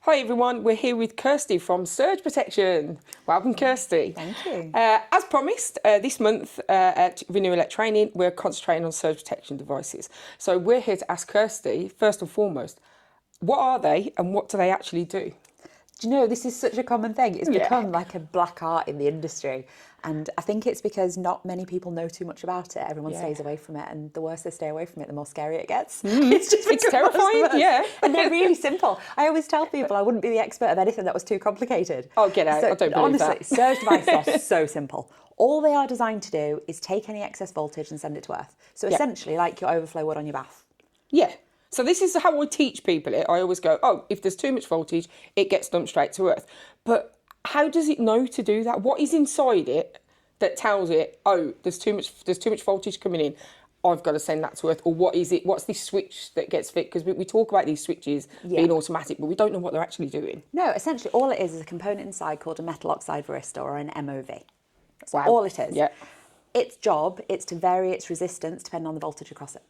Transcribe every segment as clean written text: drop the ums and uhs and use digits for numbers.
Hi everyone, we're here with Kirsty from Surge Protection. Welcome Kirsty. Thank you. As promised, this month at Renew Elect Training, we're concentrating on surge protection devices. So we're here to ask Kirsty, first and foremost, what are they and what do they actually do? Do you know, this is such a common thing. It's become like a black art in the industry. And I think it's because not many people know too much about it. Everyone stays away from it. And the worse they stay away from it, the more scary it gets. It's terrifying, yeah. And they're really simple. I always tell people I wouldn't be the expert of anything that was too complicated. Oh, get out. I don't believe honestly, that. surge devices are so simple. All they are designed to do is take any excess voltage and send it to Earth. So essentially, like your overflow would on your bath. Yeah. So this is how I teach people it. I always go, oh, if there's too much voltage, it gets dumped straight to Earth. But how does it know to do that? What is inside it that tells it, oh, there's too much voltage coming in, I've got to send that to Earth? Or what is it? What's this switch that gets fit? Because we talk about these switches being automatic, but we don't know what they're actually doing. No, essentially all it is a component inside called a metal oxide varistor or an MOV. That's all it is. Yeah. Its job is to vary its resistance depending on the voltage across it.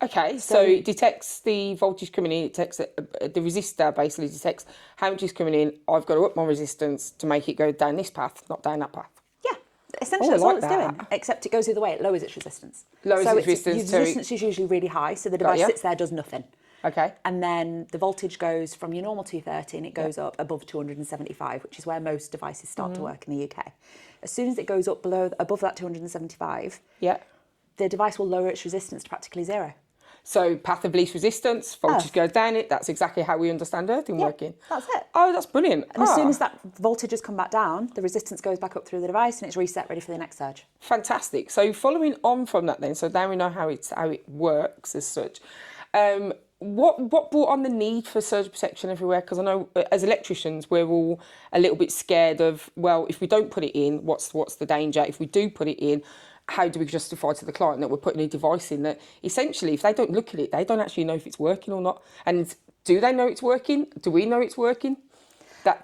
Okay, so it detects the voltage coming in, it detects the resistor basically detects how much is coming in. I've got to up my resistance to make it go down this path, not down that path. Yeah, essentially that's all it's doing, except it goes the other way, it lowers its resistance. Lowers its resistance. Your resistance is usually really high, so the device sits there, does nothing. Okay. And then the voltage goes from your normal 230 and it goes up above 275, which is where most devices start to work in the UK. As soon as it goes up above that 275, the device will lower its resistance to practically zero. So path of least resistance, voltage goes down it. That's exactly how we understand earthing working. That's it. Oh, that's brilliant. And as soon as that voltage has come back down, the resistance goes back up through the device and it's reset, ready for the next surge. Fantastic. So following on from that then, so now we know how it works as such. What brought on the need for surge protection everywhere? Because I know as electricians, we're all a little bit scared of, well, if we don't put it in, what's the danger? If we do put it in, how do we justify to the client that we're putting a device in that essentially, if they don't look at it, they don't actually know if it's working or not? And do they know it's working? Do we know it's working?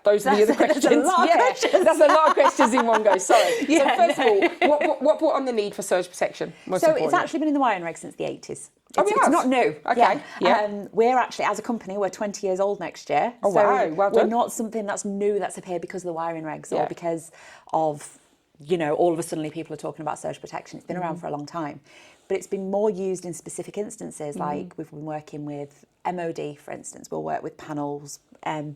Those are the other questions. That's a lot of questions in one go. Sorry. So first of all, what brought on the need for surge protection? It's actually been in the wiring reg since the 80s. It's not new. Okay. Yeah. We're actually, as a company, we're 20 years old next year. Oh, wow. Well done. We're not something that's new that's appeared because of the wiring regs or because of, all of a sudden people are talking about surge protection. It's been around for a long time. But it's been more used in specific instances, like we've been working with MOD, for instance. We'll work with panels,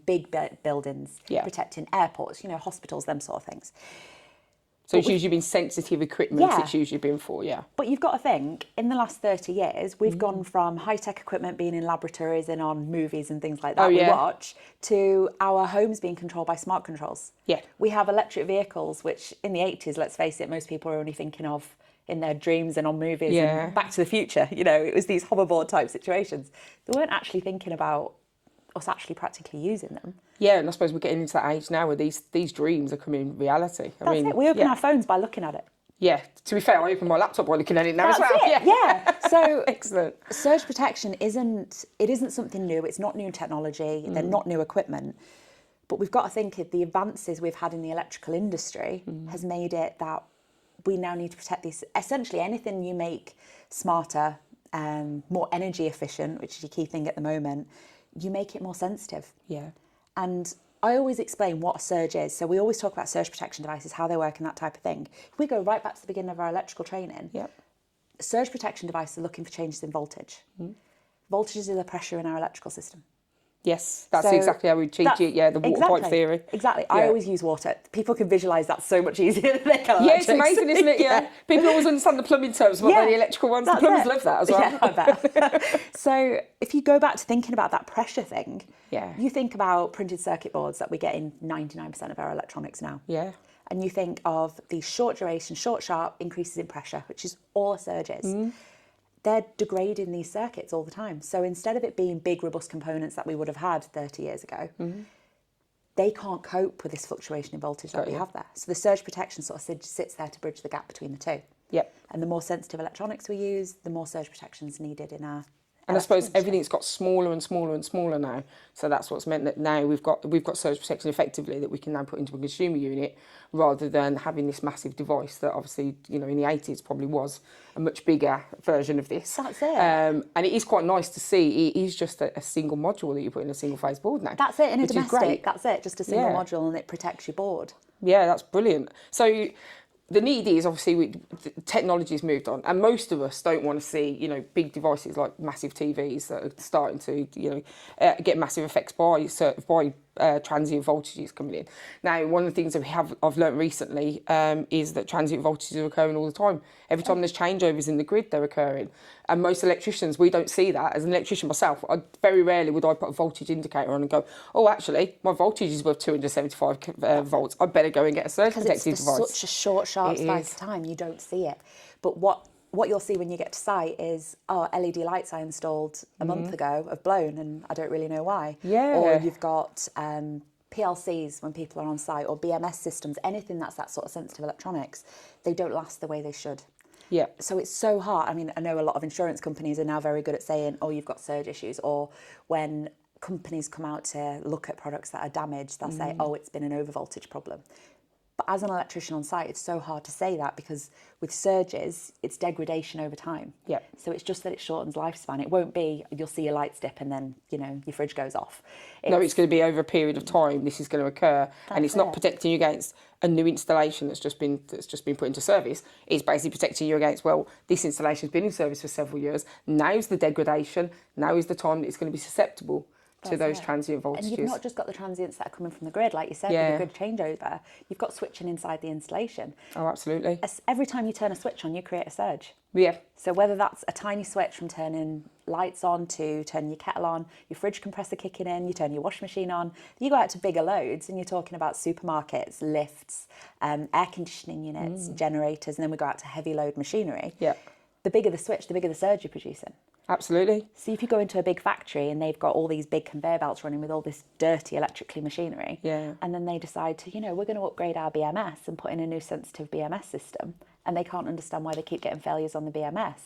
big buildings, protecting airports, hospitals, them sort of things. So it's usually been sensitive equipment it's usually been for, But you've got to think, in the last 30 years, we've gone from high-tech equipment being in laboratories and on movies and things like that we watch, to our homes being controlled by smart controls. Yeah. We have electric vehicles, which in the 80s, let's face it, most people are only thinking of in their dreams and on movies and Back to the Future. It was these hoverboard type situations. They weren't actually thinking about us actually practically using them. Yeah, and I suppose we're getting into that age now where these dreams are coming reality. That's it. We open our phones by looking at it. Yeah, to be fair, I open my laptop by looking at it now as well. So excellent. Surge protection isn't something new. It's not new technology. They're not new equipment. But we've got to think of the advances we've had in the electrical industry has made it that we now need to protect these. Essentially, anything you make smarter, more energy efficient, which is your key thing at the moment, you make it more sensitive. Yeah. And I always explain what a surge is. So we always talk about surge protection devices, how they work and that type of thing. If we go right back to the beginning of our electrical training, surge protection devices are looking for changes in voltage. Voltage is the pressure in our electrical system. Yes, that's exactly how we teach it. Yeah, the water pipe theory. Exactly. I always use water. People can visualise that so much easier than they can. Yeah, it's amazing, isn't it? Yeah. People always understand the plumbing terms, but the electrical ones, the plumbers love that as well. Yeah, I bet. So if you go back to thinking about that pressure thing, you think about printed circuit boards that we get in 99% of our electronics now. Yeah. And you think of these short duration, short sharp increases in pressure, which is all a surge is. They're degrading these circuits all the time. So instead of it being big, robust components that we would have had 30 years ago, they can't cope with this fluctuation in voltage that we have there. So the surge protection sort of sits there to bridge the gap between the two. Yep. And the more sensitive electronics we use, the more surge protection is needed in our And I suppose industry. everything's got smaller and smaller and smaller now. So that's what's meant that now we've got surge protection effectively that we can now put into a consumer unit rather than having this massive device that obviously, in the 80s probably was a much bigger version of this. That's it. And it is quite nice to see. It is just a single module that you put in a single phase board now. That's it in a which domestic. is great. That's it, just a single Yeah. module, and it protects your board. Yeah, that's brilliant. So the need is obviously technology's moved on, and most of us don't want to see big devices like massive TVs that are starting to get massive effects by transient voltages coming in. Now, one of the things that I've learned recently is that transient voltages are occurring all the time. Every time there's changeovers in the grid, they're occurring. And most electricians, we don't see that. As an electrician myself, very rarely would I put a voltage indicator on and go, oh, actually, my voltage is worth 275 volts. I better go and get a surge protected Because it's device. for such a short, sharp It space is. of time, you don't see it. But what you'll see when you get to site is, LED lights I installed a month ago have blown and I don't really know why. Yeah. Or you've got PLCs when people are on site, or BMS systems, anything that's that sort of sensitive electronics, they don't last the way they should. Yeah. So it's so hard. I mean, I know a lot of insurance companies are now very good at saying, oh, you've got surge issues, or when companies come out to look at products that are damaged, they'll say, oh, it's been an overvoltage problem. But as an electrician on site, it's so hard to say that, because with surges, it's degradation over time. Yeah. So it's just that it shortens lifespan. It won't be, you'll see your lights dip and then, your fridge goes off. No, it's going to be over a period of time. This is going to occur, and it's not it. protecting you against a new installation that's just been put into service. It's basically protecting you against, well, this installation's been in service for several years. Now's the degradation. Now is the time that it's going to be susceptible to those transient voltages. And you've not just got the transients that are coming from the grid, like you said, with a grid changeover. You've got switching inside the installation. Oh, absolutely. Every time you turn a switch on, you create a surge. Yeah. So whether that's a tiny switch from turning lights on to turning your kettle on, your fridge compressor kicking in, you turn your washing machine on, you go out to bigger loads and you're talking about supermarkets, lifts, air conditioning units, generators, and then we go out to heavy load machinery. Yeah. The bigger the switch, the bigger the surge you're producing. Absolutely. So if you go into a big factory and they've got all these big conveyor belts running with all this dirty electrically machinery, and then they decide to, we're going to upgrade our BMS and put in a new sensitive BMS system, and they can't understand why they keep getting failures on the BMS.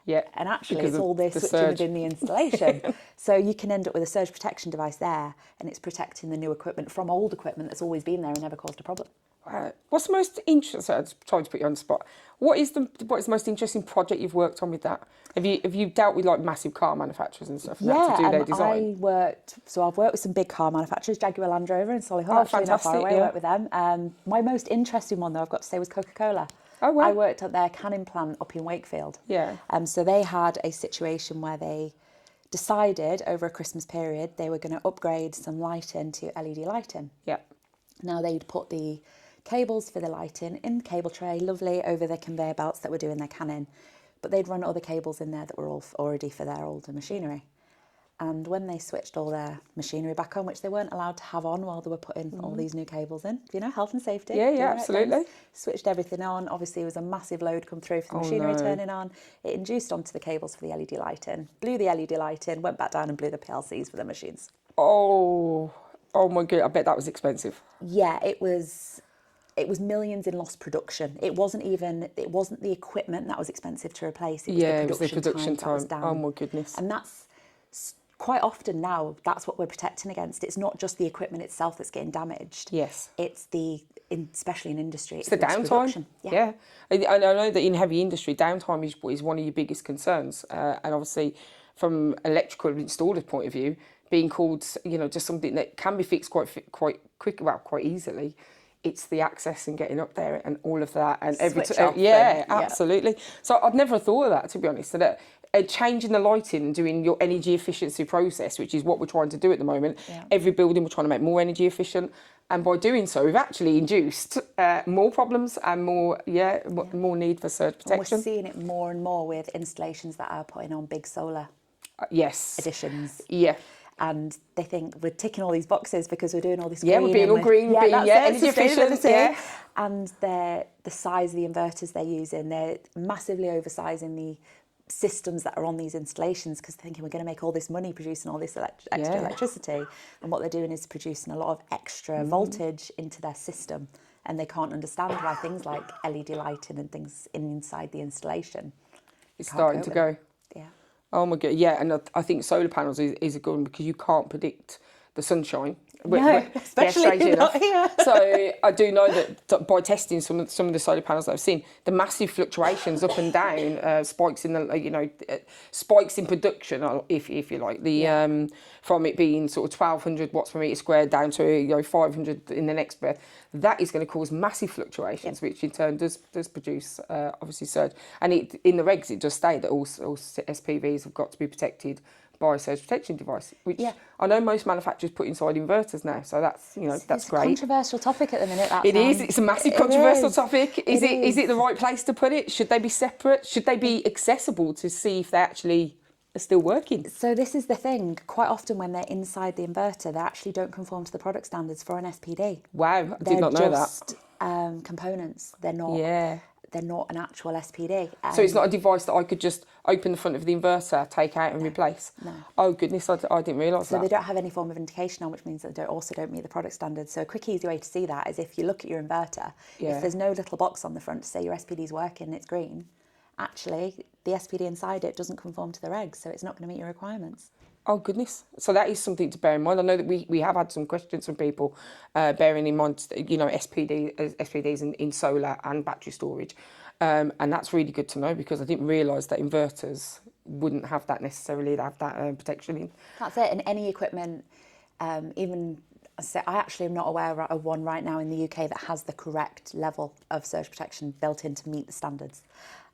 Yeah. And actually because it's all this the switching surge. within the installation. So you can end up with a surge protection device there, and it's protecting the new equipment from old equipment that's always been there and never caused a problem. What's the most interesting? So I'm trying to put you on the spot. What is the most interesting project you've worked on with that? Have you dealt with like massive car manufacturers and stuff? And that to do their design? I've worked with some big car manufacturers, Jaguar Land Rover in Solihull. Oh, actually not far fantastic, away. I yeah. worked with them. My most interesting one, though, I've got to say, was Coca-Cola. Oh, wow. I worked at their canning plant up in Wakefield. Yeah. So they had a situation where they decided over a Christmas period they were going to upgrade some lighting to LED lighting. Yeah. Now they'd put the cables for the lighting in the cable tray, lovely, over the conveyor belts that were doing their canning, but they'd run other cables in there that were all already for their older machinery. And when they switched all their machinery back on, which they weren't allowed to have on while they were putting all these new cables in, health and safety. Yeah, doing the right absolutely. things, switched everything on. Obviously, there was a massive load come through for the machinery turning on. It induced onto the cables for the LED lighting, blew the LED light in, went back down and blew the PLCs for the machines. Oh my god! I bet that was expensive. Yeah, it was millions in lost production. It wasn't the equipment that was expensive to replace. It was the production time that was down. Oh my goodness! And that's quite often now, that's what we're protecting against. It's not just the equipment itself that's getting damaged. Yes. It's especially in industry, It's the downtime. production. Yeah. I know that in heavy industry, downtime is one of your biggest concerns. And obviously, from electrical installer's point of view, being called, just something that can be fixed quite quick, quite easily. It's the access and getting up there and all of that, and absolutely. So I'd never thought of that, to be honest. That changing the lighting and doing your energy efficiency process, which is what we're trying to do at the moment. Yeah. Every building we're trying to make more energy efficient, and by doing so, we've actually induced more problems and more need for surge protection. And we're seeing it more and more with installations that are putting on big solar additions. Yeah. And they think we're ticking all these boxes because we're doing all this green. Yeah, we're being all green, energy efficient. Yeah. And the size of the inverters they're using, they're massively oversizing the systems that are on these installations because they're thinking we're going to make all this money producing all this extra electricity. And what they're doing is producing a lot of extra voltage into their system. And they can't understand why things like LED lighting and things inside the installation. It's starting to go. Yeah. Oh my God, yeah, and I think solar panels is a good one because you can't predict the sunshine. No, especially strangely not enough. here. So I do know that by testing some of the solar panels that I've seen, the massive fluctuations up and down, spikes in the spikes in production, if you like, from it being sort of 1,200 watts per meter squared down to 500 in the next breath, that is going to cause massive fluctuations, which in turn does produce obviously surge. And in the regs it does state that all SPVs have got to be protected by a surge protection device, which I know most manufacturers put inside inverters now, so that's that's It's great. a controversial topic at the minute. It is. It's a massive controversial topic. Is it the right place to put it? Should they be separate? Should they be accessible to see if they actually are still working? So this is the thing. Quite often when they're inside the inverter, they actually don't conform to the product standards for an SPD. Wow, I did not know that. They're just components. They're not. Yeah. They're not an actual SPD. So it's not a device that I could just open the front of the inverter, take out and replace? No. Oh goodness, I didn't realise that. So they don't have any form of indication on, which means that they also don't meet the product standards. So a quick, easy way to see that is if you look at your inverter, if there's no little box on the front to say your SPD's working and it's green, actually the SPD inside it doesn't conform to the regs, so it's not going to meet your requirements. Oh goodness! So that is something to bear in mind. I know that we have had some questions from people bearing in mind, SPDs in solar and battery storage, and that's really good to know because I didn't realise that inverters wouldn't have that necessarily. They have that protection in. That's it. And any equipment, I actually am not aware of one right now in the UK that has the correct level of surge protection built in to meet the standards.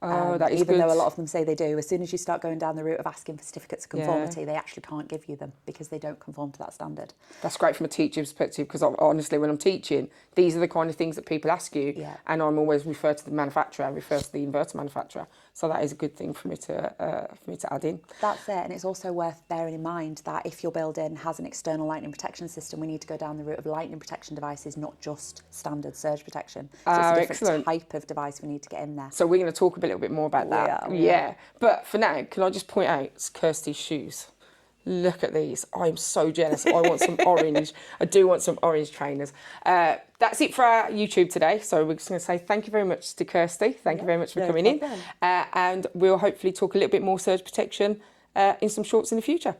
That is even good. though a lot of them say they do, as soon as you start going down the route of asking for certificates of conformity, they actually can't give you them because they don't conform to that standard. That's great from a teacher's perspective because honestly, when I'm teaching, these are the kind of things that people ask you, and I'm always refer to the manufacturer, refer to the inverter manufacturer. So that is a good thing for me to add in. That's it, and it's also worth bearing in mind that if your building has an external lightning protection system, we need to go down the route of lightning protection devices, not just standard surge protection. So it's a different type of device we need to get in there. So we're going to talk a little bit more about that. Yeah. But for now, can I just point out Kirsty's shoes? Look at these. I'm so jealous. I want some orange. I do want some orange trainers. That's it for our YouTube today. So we're just going to say thank you very much to Kirsty. Thank you very much for coming in. And we'll hopefully talk a little bit more surge protection in some shorts in the future.